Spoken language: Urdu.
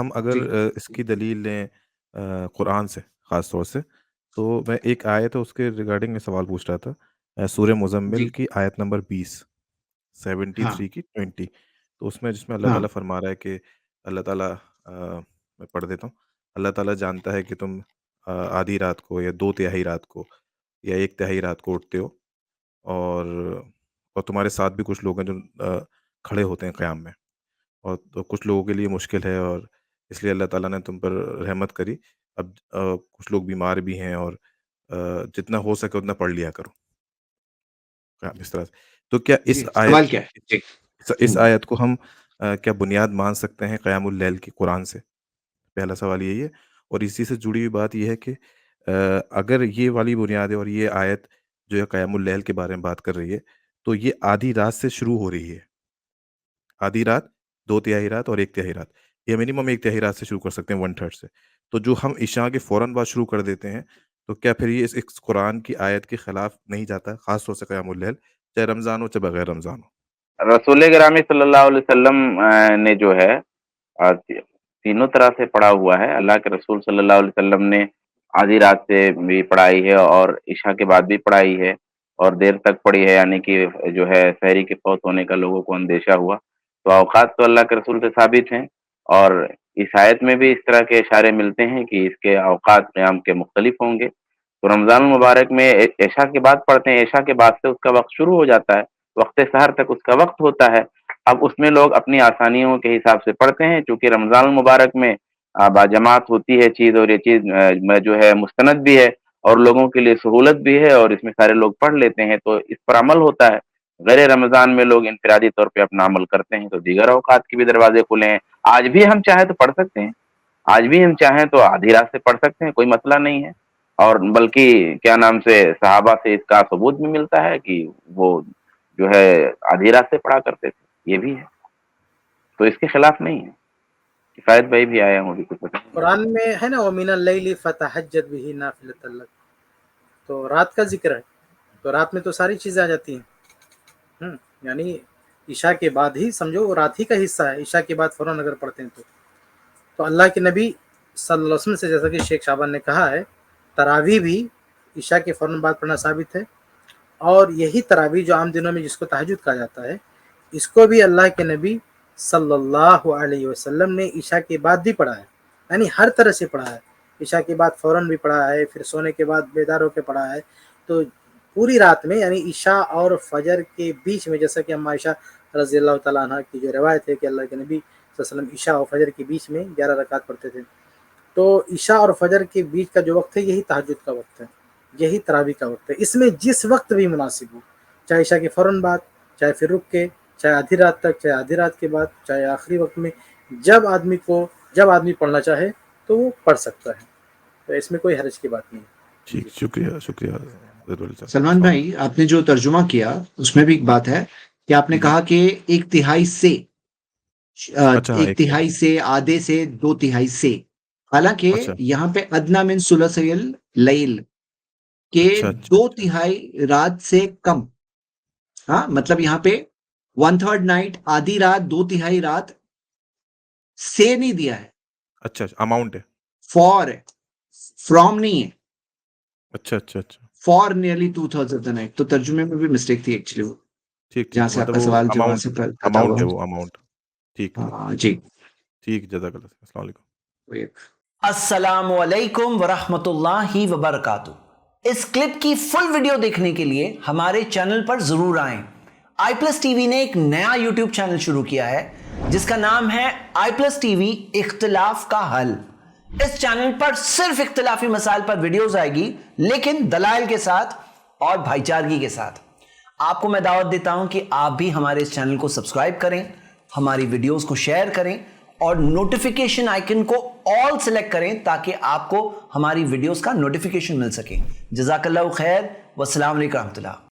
ہم اگر جی اس کی دلیل لیں قرآن سے خاص طور سے، تو میں ایک آیت ہے اس کے ریگارڈنگ میں سوال پوچھ رہا تھا، سورہ مزمل جی کی آیت نمبر 20، ہاں 73 کی 20، تو اس میں جس میں اللہ ہاں تعالیٰ فرما رہا ہے کہ اللہ تعالیٰ میں پڑھ دیتا ہوں، اللہ تعالیٰ جانتا ہے کہ تم آدھی رات کو یا 2/3 رات کو یا 1/3 رات کو اٹھتے ہو، اور اور تمہارے ساتھ بھی کچھ لوگ ہیں جو کھڑے ہوتے ہیں قیام میں، اور تو کچھ لوگوں کے لیے مشکل ہے، اور اس لیے اللہ تعالیٰ نے تم پر رحمت کری۔ اب کچھ لوگ بیمار بھی ہیں، اور جتنا ہو سکے اتنا پڑھ لیا کرو قیام اس طرح سے۔ تو کیا جی سوال کیا ہے؟ جی اس آیت کو ہم کیا بنیاد مان سکتے ہیں قیام اللیل کی قرآن سے؟ پہلا سوال یہی ہے، اور اسی سے جڑی ہوئی بات یہ ہے کہ اگر یہ والی بنیاد ہے اور یہ آیت جو ہے قیام اللیل کے بارے میں بات کر رہی ہے، تو یہ آدھی رات سے شروع ہو رہی ہے، آدھی رات، 2/3 رات اور 1/3 رات، یہ منیمم 1/3 رات سے شروع کر سکتے ہیں، 1/3 سے۔ تو جو ہم عشاء کے فوراً بعد شروع کر دیتے ہیں، تو کیا پھر یہ اس قرآن کی آیت کے خلاف نہیں جاتا، خاص طور سے قیام اللیل، چاہے رمضان ہو چاہے بغیر رمضان ہو؟ رسول گرامی صلی اللہ علیہ وسلم نے جو ہے تینوں طرح سے پڑھا ہوا ہے۔ اللہ کے رسول صلی اللہ علیہ وسلم نے آدھی رات سے بھی پڑھائی ہے اور عشاء کے بعد بھی پڑھائی ہے اور دیر تک پڑھی ہے، یعنی کہ جو ہے سحری کے فوت ہونے کا لوگوں کو اندیشہ ہوا۔ تو اوقات تو اللہ کے رسول سے ثابت ہیں، اور اس آیت میں بھی اس طرح کے اشارے ملتے ہیں کہ اس کے اوقات قیام کے مختلف ہوں گے۔ تو رمضان المبارک میں عشاء کے بعد پڑھتے ہیں، عشاء کے بعد سے اس کا وقت شروع ہو جاتا ہے، وقت سحر تک اس کا وقت ہوتا ہے۔ اب اس میں لوگ اپنی آسانیوں کے حساب سے پڑھتے ہیں، چونکہ رمضان المبارک میں باجماعت ہوتی ہے چیز، اور یہ چیز جو ہے مستند بھی ہے اور لوگوں کے لیے سہولت بھی ہے، اور اس میں سارے لوگ پڑھ لیتے ہیں، تو اس پر عمل ہوتا ہے۔ غیر رمضان میں لوگ انفرادی طور پہ اپنا عمل کرتے ہیں، تو دیگر اوقات کے بھی دروازے کھلے ہیں۔ آج بھی ہم چاہیں تو پڑھ سکتے ہیں، آج بھی ہم چاہیں تو آدھی رات سے پڑھ سکتے ہیں، کوئی مسئلہ نہیں ہے۔ اور بلکہ کیا نام سے صحابہ سے اس کا ثبوت بھی ملتا ہے کہ وہ جو ہے آدھی رات سے پڑھا کرتے تھے، یہ بھی ہے، تو اس کے خلاف نہیں ہے۔ کفایت بھائی بھی آیا ہوں، ابھی کچھ بتا۔ قرآن میں ہے نا وَمِنَ اللَّيْلِ فَتَهَجَّدْ بِهِ نَافِلَةً لَكَ، تو رات کا ذکر ہے، تو رات میں تو ساری چیزیں آ جاتی ہیں، یعنی عشاء کے بعد ہی سمجھو وہ رات ہی کا حصہ ہے، عشاء کے بعد فوراً اگر پڑھتے ہیں تو اللہ کے نبی صلی اللہ علیہ وسلم سے، جیسا کہ شیخ شعبان نے کہا ہے، تراویح بھی عشاء کے فوراً بعد پڑھنا ثابت ہے، اور یہی تراویح جو عام دنوں میں جس کو تہجد کہا جاتا ہے، اس کو بھی اللہ کے نبی صلی اللہ علیہ وسلم نے عشاء کے بعد بھی پڑھا ہے، یعنی ہر طرح سے پڑھا ہے، عشاء کے بعد فوراً بھی پڑھا ہے، پھر سونے کے بعد بیدار ہو کے پڑھا ہے، تو پوری رات میں، یعنی عشاء اور فجر کے بیچ میں، جیسا کہ اما عائشہ رضی اللہ تعالیٰ عنہ کی جو روایت ہے کہ اللہ کے نبی صلی اللہ علیہ وسلم عشاء اور فجر کے بیچ میں 11 رکعت پڑھتے تھے، تو عشاء اور فجر کے بیچ کا جو وقت ہے یہی تہجد کا وقت ہے، یہی تراویح کا وقت ہے۔ اس میں جس وقت بھی مناسب ہو، چاہے عشاء کے فوراً بعد، چاہے پھر رک کے، چاہے آدھی رات تک، چاہے آدھی رات کے بعد، چاہے آخری وقت میں، جب آدمی پڑھنا چاہے تو وہ پڑھ سکتا ہے، تو اس میں کوئی حرج کی بات نہیں ہے۔ ٹھیک، جی شکریہ شکریہ ضرور صاحب، سلمان السلام علیکم۔ بھائی، آپ نے جو ترجمہ کیا اس میں بھی ایک بات ہے کہ آپ نے جی جی، کہا کہ 1/3 سے اچھا ہاں، 1/3 سے، آدھے سے، 2/3 سے، حالانکہ اچھا یہاں پہ ادنا من ثلثی اللیل کہ اچھا اچھا اچھا 2/3 رات سے کم، ہاں مطلب یہاں پہ 1/3 نائٹ، آدھی رات، 2/3 رات سے نہیں دیا ہے، اچھا اماؤنٹ ہے، فار ہے، فرام نہیں ہے، اچھا اچھا اچھا، for nearly 2/3 of the night, تو ترجمے میں بھی مسٹیک تھی ایکچولی، وہ ٹھیک جہاں ٹھیک، سے آپ مطلب کا وہ سوال جو وہاں اماؤنٹ، سے پتا ہوا۔ اماؤنٹ ہے وہ اماؤنٹ، ٹھیک ٹھیک ہاں جی، ٹھیک، جزاک اللہ، السلام علیکم۔ السلام علیکم ورحمۃ اللہ وبرکاتہ۔ اس کلپ کی فل ویڈیو دیکھنے کے لیے ہمارے چینل پر ضرور آئیں۔ آئی پلس ٹی وی نے ایک نیا یوٹیوب چینل شروع کیا ہے جس کا نام ہے آئی پلس ٹی وی اختلاف کا حل۔ اس چینل پر صرف اختلافی مسائل پر ویڈیوز آئے گی، لیکن دلائل کے ساتھ اور بھائی چارگی کے ساتھ۔ آپ کو میں دعوت دیتا ہوں کہ آپ بھی ہمارے اس چینل کو سبسکرائب کریں، ہماری ویڈیوز کو شیئر کریں اور نوٹیفیکیشن آئیکن کو آل سلیکٹ کریں تاکہ آپ کو ہماری ویڈیوز کا نوٹیفیکیشن مل سکے۔ جزاک اللہ خیر، والسلام علیکم ورحمۃ اللہ۔